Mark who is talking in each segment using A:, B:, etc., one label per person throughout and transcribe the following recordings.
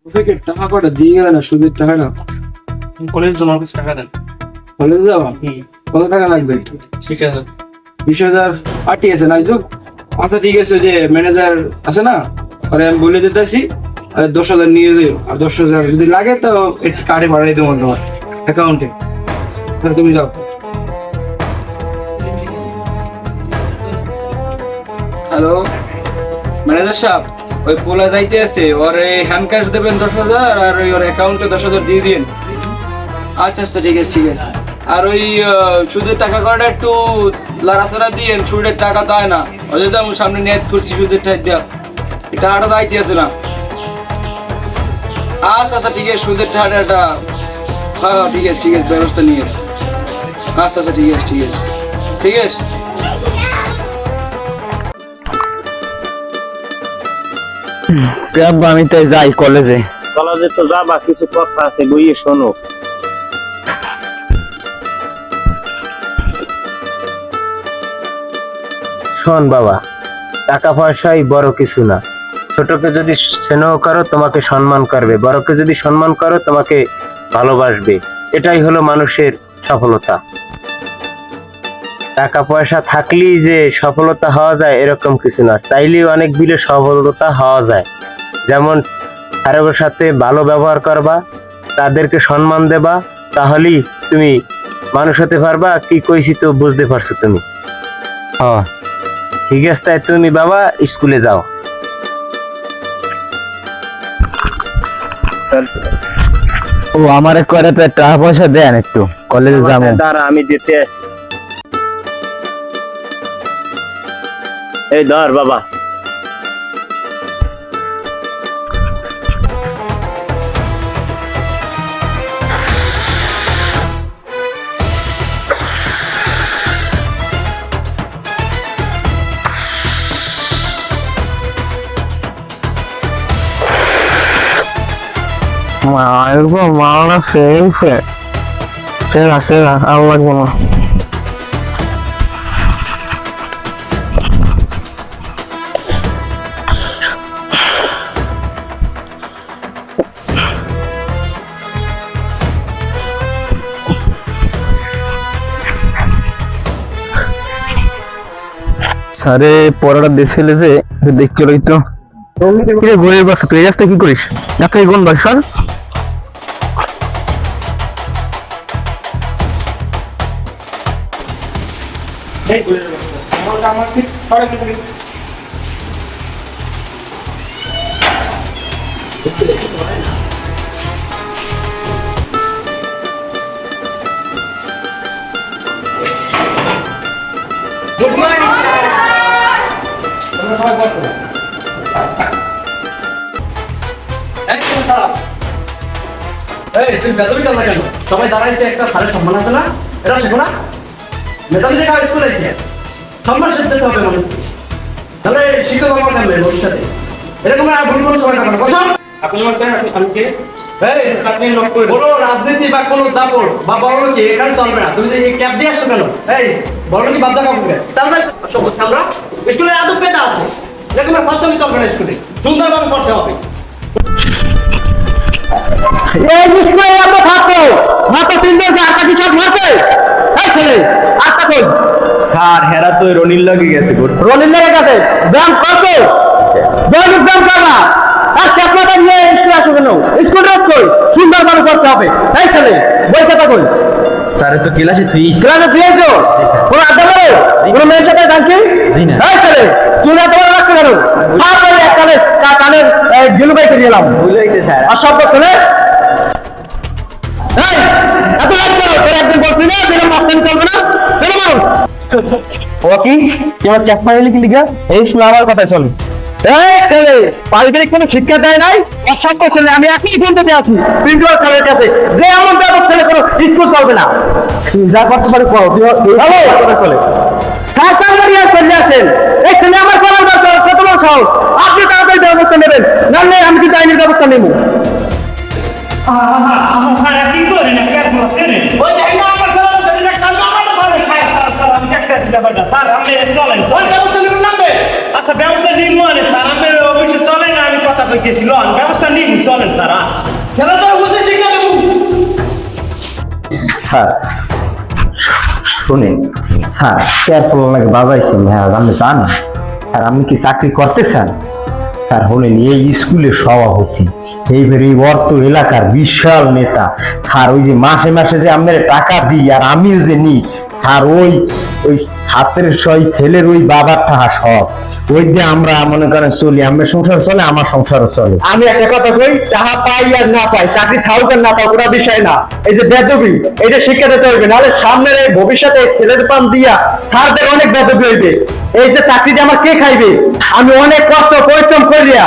A: ওকে টাকা কটা দিয়ে গেল না, সুদের টাকাটা।
B: কলেজ জমা কিছু টাকা দেন।
A: কলেজে যাওয়া কত টাকা লাগবে?
B: ঠিক আছে
A: 20,000 পাঠিয়েছে না যুগ। আচ্ছা ঠিক আছে, যে ম্যানেজার আছে না, আরে আমি বলে দিতেছি 10,000 নিয়ে যাও, আর 10,000 যদি লাগে তো একটু কার্ডে পাঠিয়ে দেবো তোমার অ্যাকাউন্টে। তুমি যাও। হ্যালো ম্যানেজার সাহেব, ওই পোলা যাইতে আছে, ওর হ্যান্ড ক্যাশ দেবেন 10,000, আর ওই ওর অ্যাকাউন্টে 10,000 দিয়ে দিন। আচ্ছা আচ্ছা ঠিক আছে ঠিক আছে। আর ওই সুদের টাকা করাটা একটু লাড়াচাড়া দিয়েন, সুদের টাকা তো হয় না, ওই যে আমি সামনে নেট করছি সুদের টাকা দেওয়া, এই টাকাটা তো আইতে আছে না। আচ্ছা আচ্ছা ঠিক আছে, সুদের টাকাটা হ্যাঁ ঠিক আছে ঠিক আছে, ব্যবস্থা নিয়ে। আচ্ছা আচ্ছা ঠিক আছে ঠিক আছে ঠিক আছে।
C: আমি তাই যাই কলেজে।
D: কলেজে তো যাবা, কিছু কথা আছে, বইয়ে শোনো। শোন বাবা, টাকা পয়সাই বড় কিছু না। ছোটকে যদি স্নেহ করো তোমাকে সম্মান করবে, বড়কে যদি সম্মান করো তোমাকে ভালোবাসবে। এটাই হলো মানুষের সফলতা। টাকা পয়সা থাকলেই যে সফলতা হওয়া যায় এরকম কিছু না, চাইলেই অনেক দিলে সফলতা হওয়া যায়। যেমন কারোর সাথে ভালো ব্যবহার করবা, তাদেরকে সম্মান দেবা, তাহলেই তুমি মানুষ হতে পারবা। কি কইছি তো বুঝতে পারছো তুমি? ঠিক আছে, তাই তুমি বাবা স্কুলে যাও।
C: ও আমার করে তো টাকা পয়সা দেন, একটু কলেজে যাবো।
D: দাঁড়া আমি দিতে আসি। এই ধর বাবা।
C: মাওনা ফেলছে, সেরা সেরা আর লাগবো না। স্যারে পড়াটা দিয়েছিলে যে দেখতে লইতো বইয়ের বাচ্চা, তুই রাস্তায় কি করিস? রাস্তায় কোন বাস স্যার?
B: Good morning sir.
A: তোমরা সবাই বসো। এই তুমি বেদবি কেন কেন? সবাই দাঁড়াইছে, একটা স্যারের সম্মান আছে না? এটা শেখো না? মেধাবী দেখা স্কুল আইছে, সম্মান শিখতে হবে মানুষকে। তাহলে শিক্ষক আমার কেন ভবিষ্যতে এরকম আর ভুল কোনো সময় কাটানো। বসো।
B: আপনি আমার স্যার, আমি কে?
A: এই
B: আপনি লক করে
A: কোনো রাজনীতি বা কোনো দাপড় বা বড়লোকি এখানে চলবে না। তুমি যে এই ক্যাপ দিয়ে আসছো কেন? এই বড়লোকি বাদ দাও কাউকে। তাহলে সবুজ আমরা স্কুলের আদব পেদা আছে, এরকম আর ফালতুমি চলবে না। স্কুলে সুন্দরভাবে পড়তে হবে।
C: এই স্কুলে এত থাকো মাত্র 3 জনকে আটটা সব মারছে। এই ছেলে আটটা কই?
D: স্যার হেরা তো রনিল লাগে গেছে।
C: রোলিং লেগে গেছে, ব্যায়াম করছো? দৈনিক ব্যায়াম করবা। আর ক্যাপটা নিয়ে স্কুলে আসো কেন? স্কুল ড্রেস কই? সুন্দরভাবে পড়তে হবে। এই ছেলে বই খাতা কই?
D: স্যার তো ক্লাসে তুই
C: ক্লাসে দিয়েছো? কোনো আড্ডা মারো? কোনো মেয়ের সাথে গানকি?
D: জি না।
C: এই ছেলে তুই না তোমার লাগছে কেন? তারপরে এক কানের গিলু বাইকে দিলাম।
D: ভুল হয়েছে স্যার।
C: আর সব ছেলে এই এত লাইট করো, তোর একদিন বলছি না যেন মাস্টার চলবে না? চলো মানুষ ও কি তোমার ক্যাপ মাইলি কি লিখা? এই শুনে আমার কথা চল। এই ছেলে পারিবারিক কোনো শিক্ষা দেয় নাই, অসভ্য ছেলে। আমি একই বলতে আছি প্রিন্সিপাল স্যারের কাছে যে এমন ব্যাপার ছেলে কোনো স্কুল চলবে না। তুই যা করতে পারি করো, তুই কথা চলে। সরকার বাড়িয়া চলে আসেন, এই ছেলে আমার করার দরকার কত বড় সাহস। আপনি তাড়াতাড়ি ব্যবস্থা নেবেন, নাহলে আমি কিন্তু আইনের ব্যবস্থা নেব।
B: কি করে না কেন কেন?
A: ওই দেখেন না আমার ঘরে যদি না কাল আমার ঘরে খায়।
B: আমি একটা ব্যাপারটা স্যার, আপনি চলেন।
A: ওই ব্যবস্থা নেবেন না বে?
B: আচ্ছা ব্যবস্থা নিব না স্যার, আপনি অফিসে চলেন, আমি কথা কইতেছি। লন ব্যবস্থা নিব, চলেন স্যার।
A: ছেলে তোর বুঝে শিক্ষা দেবো।
C: স্যার শুনেন স্যার, কেয়ারফুল লাগে বাবাইছেন, হ্যাঁ আপনি জান স্যার, আপনি কি চাকরি করতে চান? স্যার হলেন এই স্কুলের সভাপতি, এইবারে এই অর্থ এলাকার বিশাল নেতা স্যার। ওই যে মাসে মাসে যে আপনার টাকা দিই আর আমিও যে নিই স্যার, ওই ওই ছাত্রের ওই ছেলের ওই বাবার টাকা সব ওই দিয়ে আমরা মনে করেন চলি, আমার সংসার চলে, আমার সংসারও চলে।
E: আমি একটা কথা কই, টাকা পাই আর না পাই, চাকরি থাকুক আর না থাকুক ওটা বিষয় না। এই যে বেদবি, এটা শিক্ষা দিতে হবে, নাহলে সামনের এই ভবিষ্যতে ছেলের পান দিয়া স্যারদের অনেক বেদবি হইবে। এই যে চাকরিটা আমার কে খাইবে? আমি অনেক কষ্ট পরিশ্রম করিয়া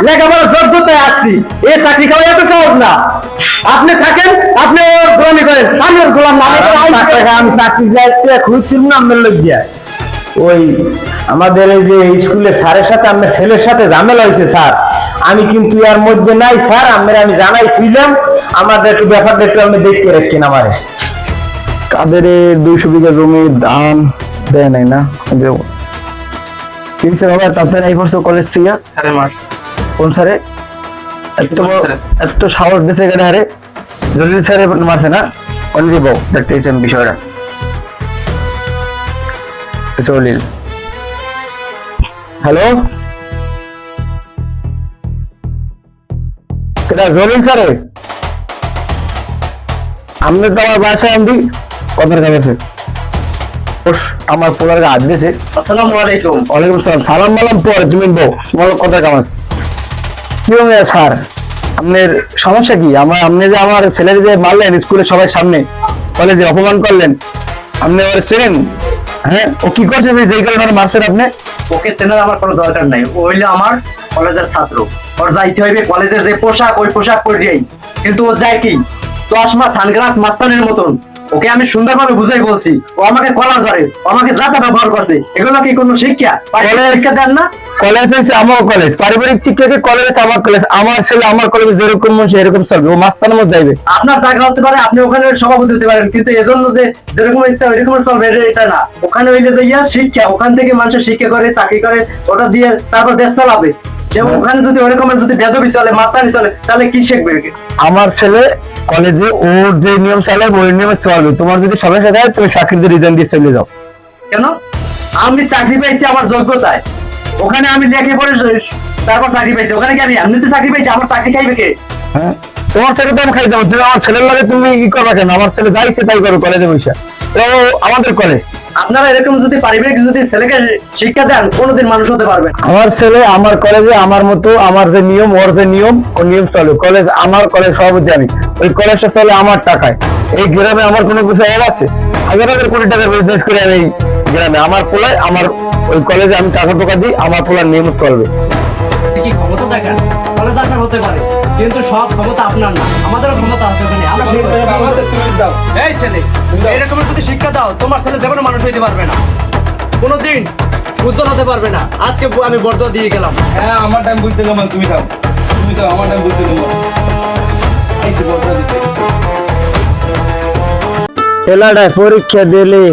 E: লেখাপড়ার যোগ্যতায় আসছি, এই চাকরি খাওয়া এত সহজ না। আপনি থাকেন, আপনি ওর গোলামি করেন, আমি ওর গোলাম না।
C: আমি চাকরি যাইতে খুঁজছিল না আপনার লোক দিয়া। ওই আমাদের এই যে স্কুলের স্যারের সাথে আমার ছেলের সাথে ঝামেলা হয়েছে স্যার, আমি কিন্তু এর মধ্যে নাই স্যার, আমি জানাই ছিলাম। আমাদের একটু ব্যাপারটা একটু আপনি দেখতে রাখছেন। আমার কাদের 200 বিঘা জমি ধান দেয় নাই না, তিনশো বাবা তাদের এই বছর কলেজ থেকে কোন স্যারে এত সাহস দিতে গেলে হারে জলিল স্যারে মারছে না, অনেক বউ দেখতেছেন বিষয়টা। জলিল, হ্যালো কেটা জলিল স্যারে? আপনি তো আমার বাসায় আমি কথার কাছে আমার পোলার হাত দিয়েছে।
E: আসসালামু আলাইকুম।
C: ওয়ালাইকুম সালাম। সালাম মালাম পরে তুমি বউ, তোমার কথা কাম আছে? কি হবে স্যার, আপনার সমস্যা কি? আপনি যে আমার ছেলের যে মারলেন স্কুলের সবাই সামনে, কলেজে অপমান করলেন, আপনি ওর চেনেন? হ্যাঁ, ও কি করছে যে কারণে মারছেন আপনি?
E: ওকে চেনার আমার কোনো দরকার নাই, ও হইলে আমার কলেজের ছাত্র। ওর যাইতে হইবে কলেজের যে পোশাক, ওই পোশাক পরিয়েই। কিন্তু ও যায় কি চশমা সানগ্লাস মাস্তানের মতন। ওকে আমি সুন্দরভাবে বুঝাই বলছি, ও আমাকে কলার ধরে, ও আমাকে যাতা ব্যবহার করছে। এগুলো কি কোনো শিক্ষা? শিক্ষা দেন না?
C: কলেজ হয়েছে আমার কলেজ, পারিবারিক শিক্ষাকে কলেজ আমার কলেজ, আমার ছেলে আমার কলেজে যেরকম মনে এরকম চলবে, ও মাস্তানের মধ্যে যাইবে।
E: আপনার জায়গা হতে পারে, আপনি ওখানে সভাপতি হতে পারেন, কিন্তু এজন্য যে যেরকম ইচ্ছা ওইরকম চলবে এটা না। ওখানে হইলে যে শিক্ষা, ওখান থেকে মানুষের শিক্ষা করে, চাকরি করে, ওটা দিয়ে তারপর দেশ চালাবে। যেমন ওখানে যদি ওরকমের যদি বেদবি চলে, মাস্তানি চলে, তাহলে কি শিখবে?
C: আমার ছেলে কলেজে ওর যে নিয়ম চালে ওই নিয়মে চলবে। তোমার যদি সমস্যা দেয় তুমি চাকরিতে রিজাইন দিয়ে চলে যাও।
E: কেন? আমি চাকরি পেয়েছি আমার যোগ্যতায়, ওখানে আমি লেখে পড়ে তারপর চাকরি পেয়েছি। ওখানে কি আমি এমনিতে চাকরি পেয়েছি? আমার চাকরি খাইবে কে?
C: হ্যাঁ, তোমার ছেলে তো আমি খাই যাবো, তুমি আমার ছেলের লাগে তুমি কি করবা কেন? আমার ছেলে যা ইচ্ছে তাই করো কলেজে বসে, তো আমাদের কলেজ।
E: আপনারা এরকম যদি পারিবারিক যদি ছেলেকে শিক্ষা দেন, কোনোদিন মানুষ হতে পারবে না।
C: আমার ছেলে আমার কলেজে আমার মতো, আমার যে নিয়ম ওর যে নিয়ম, ও নিয়ম চলে। কলেজ আমার, কলেজ সভাপতি আমি, ওই কলেজটা চলে আমার টাকায়। এই গ্রামে আমার কোনো কিছু অভাব আছে? হাজার হাজার কোটি টাকার বিজনেস করে আমি এই গ্রামে, আমার পোলায় আমার ওই কলেজে আমি টাকা টোকা দিই, আমার পোলার নিয়ম চলবে।
E: কি ক্ষমতা দেখেন, কলেজ আপনার হতে পারে, কিন্তু সব ক্ষমতা আপনার না, আমাদেরও ক্ষমতা আছে ওখানে। আমরা
A: এই ছেলে, এরকম যদি শিক্ষা দাও, তোমার ছেলে যে কোনো মানুষ হইতে পারবে না, কোনোদিন উজ্জ্বল হতে পারবে না। আজকে আমি বর্দা দিয়ে গেলাম। হ্যাঁ, আমার টাইম বুঝতে গেলাম, তুমি থাও, আমার টাইম বুঝতে গেলাম। এই বর্দা দিতে
D: ছেলেটা পরীক্ষা দিলে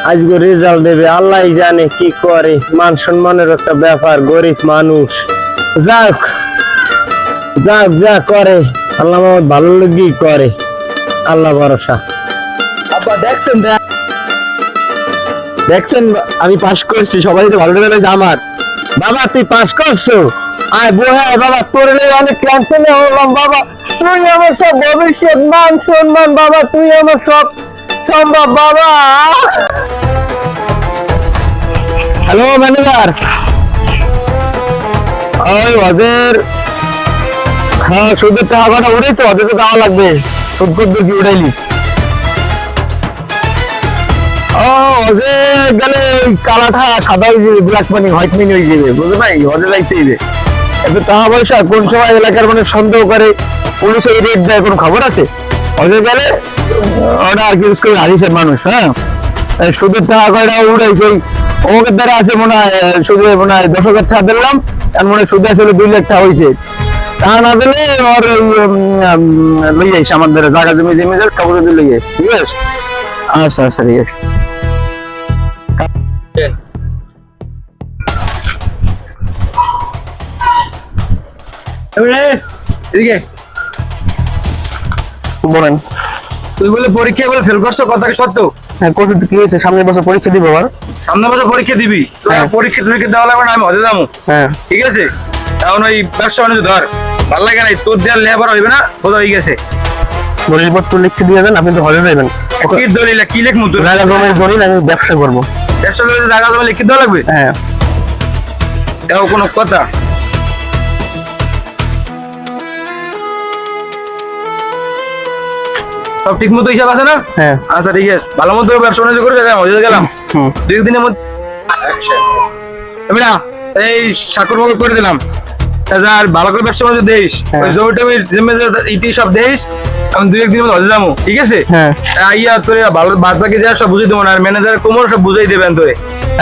D: আজকে রেজাল্ট দেবে, আল্লাহ জানে কি করে। মান সম্মানের একটা ব্যাপার, গরিব মানুষ। যাক যাক যা করে আল্লাহ ভালো লাগেই করে, আল্লাহ ভরসা।
C: আব্বা দেখছেন দেখছেন আমি পাস করছি, সবাই তো ভালো লেগেছে আমার।
D: বাবা তুই পাস করছো?
C: আয় বোহা বাবা, তোর অনেক টেনশনে হলাম বাবা। তুই আমার সব ভবিষ্যৎ, মান সম্মান বাবা, তুই আমার সব সম্ভব বাবা। হ্যালো ম্যানেজার, ওই ওদের হ্যাঁ সুদের টাকাটা উঠেছে, ওদের তো দেওয়া লাগবে। সুদ করতে কি উঠাইলি? ও ওদের গেলে কালাটা সাদা হয়ে যাবে, ব্ল্যাক মানি হোয়াইট মানি হয়ে যাবে, বুঝলো নাই? ওদের যাইতে হবে এত টাকা পয়সা। কোন সময় এলাকার মানে সন্দেহ করে পুলিশে রেট দেয়, কোনো খবর আছে? ওদের গেলে ওটা আর কি ইউজ করে হারিয়েছে মানুষ। হ্যাঁ, সুদের টাকা কয়টা উঠাইছে, অমুকের দ্বারা আছে মনে হয় সুদে মনে হয় 10,000 টাকা দিলাম, এর মনে সুদে আসলে 2 লাখ টাকা হয়েছে। টাকা না দিলে ওর লই যাইস আমাদের জায়গা জমি জমি কাগজ দিয়ে লই যাইস, ঠিক আছে? আচ্ছা আচ্ছা ঠিক আছে।
A: এদিকে
C: বলেন।
A: তুই বলে পরীক্ষায় বলে ফেল করছো, কথা কি সত্য?
C: হ্যাঁ করতে তো কি হয়েছে, সামনের বছর পরীক্ষা দিব আবার।
A: সামনে বছর পরীক্ষা দিবি? তোর
C: হ্যাঁ।
A: পরীক্ষা দেওয়া লাগবে না, আমি হজে যাবো।
C: হ্যাঁ
A: ঠিক আছে, এখন ওই ব্যবসা বাণিজ্য ধর, ভাল লাগে নাই, তোর দেওয়ার লেবার হইবে না, বোঝা হয়ে গেছে।
C: দলিলপত্র লিখতে দিয়ে দেন, আপনি তো হলে যাবেন।
A: কি দলিল, কি লেখমু তোর?
C: জায়গা জমির দলিল, আমি ব্যবসা করবো।
A: ব্যবসা করে জায়গা জমা লিখে দেওয়া লাগবে?
C: হ্যাঁ
A: এও কোনো কথা? সব ঠিক মতো হিসাব আছে না?
C: হ্যাঁ
A: আচ্ছা ঠিক আছে, ভালো মতো ব্যবসা বাণিজ্য করে গেলাম
C: হুম।
A: 2 দিনের মধ্যে আমি না এই সাকুর মতো করে দিলাম। আর ভালো করে ব্যবসা বাণিজ্য দেইস,
C: হ্যাঁ।
A: ওই জমি টমি ইটি সব দেইস, আমি 2-1 দিনের মধ্যে হজে যাবো। ঠিক আছে,
C: হ্যাঁ।
A: আইয়া তোর ভালো বাদ বাকি যা সব বুঝিয়ে দেবো না, আর ম্যানেজার কোমর সব বুঝাই দেবেন তোরে।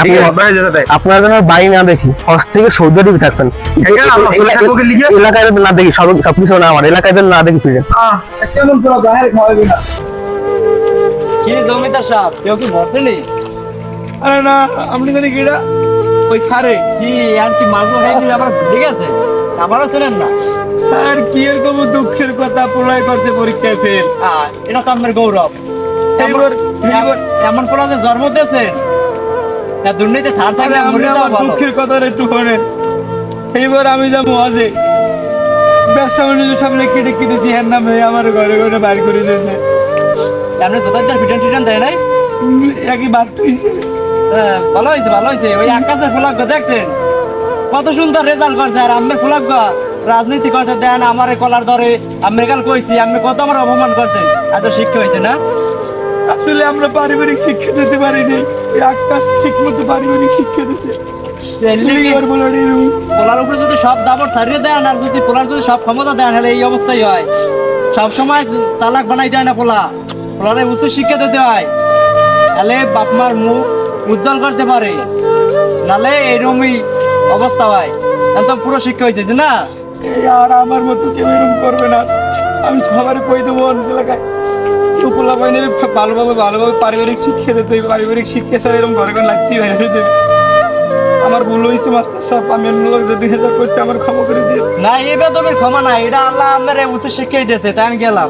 A: ঠিক আছে, বাইরে যেতে তাই
C: আপনারা যেন বাড়ি না দেখি, হজ থেকে সৌদি আরবে থাকবেন।
A: এখানে আমরা চলে থাকবো কি লিখে?
C: এলাকায় না দেখি, সবকিছু না আমার এলাকায় যেন না দেখি ফিরে।
A: কেমন তোরা বাইরে খাওয়াবি না?
E: কি জমিদার সাহেব, কেউ কি বসেনি?
A: আরে না, আপনি জানি কিটা ওই সারে
E: কি আর কি মাগো হয়ে গেলে আবার ভুলে গেছে? আমারও ছিলেন না।
A: স্যার কি এরকম দুঃখের কথা, প্রলয় করতে পরীক্ষায় ফেল।
E: এটা তো আপনার গৌরব। এমন করে যে জন্ম দিয়েছেন, দুর্নীতি থার্ড
A: আরে
E: সাইডে
A: আপনি
E: মরে যাওয়া
A: আমার
E: ভালো।
A: দুঃখের কথা একটু শোনেন। এইবার আমি যাবো হজে, ব্যবসা বাণিজ্য সব লিখে টিকে দিচ্ছি, হ্যাঁ নামে আমার ঘরে ঘরে বাইর করে দিয়েছে।
E: আপনি যোদ্ধার ফিটন টিটন দেয় নাই?
A: একই বাদ তুইছে।
E: ভালো হয়েছে ভালো হয়েছে। ওই আকাশের ফুলাগ্য দেখছেন কত সুন্দর রেজাল্ট করছে, আর আমি ফুলাগ্য রাজনীতি করতে দেন আমার কলার ধরে আমেরিকাল কইছি, আপনি কত আমার অপমান করছেন। এত শিক্ষা হয়েছে না?
A: আসলে আমরা পারিবারিক শিক্ষা দিতে পারিনি, এই আকাশ ঠিক মতো পারিবারিক শিক্ষা দিছে। এইবার বলো রে রুই।
E: পোলার উপরে যদি সব দাবর ছাড়িয়ে দেন, আর যদি পোলার যদি সব ক্ষমতা দেন, হলে এই অবস্থাই হয়। সব সময় চালাক বানাই যায় না পোলা, পোলারে উচ্চ শিক্ষা দিতে হয়, তাহলে বাপ মার মুখ উজ্জ্বল করতে পারে, নালে এইরকমই অবস্থা হয়। একদম পুরো শিক্ষা হয়েছে না?
A: এই আর আমার মতো কেউ এরকম করবে না, আমি সবার কই দেবো এলাকায়। পোলা বাহিনীর ভালোভাবে পারিবারিক শিক্ষা দিতে হবে, পারিবারিক শিক্ষা ছাড়া এরকম ঘরে ঘরে লাগতেই হয়। আমার ভুল হয়েছে মাস্টার সাহেব, আমি অন্য লোক যে 2000 করতে আমার ক্ষমা করে দিয়ে।
E: না, এই বেদবের ক্ষমা নাই, এটা আল্লাহ আমার উচ্চ শিক্ষাই দিয়েছে, তাই আমি গেলাম।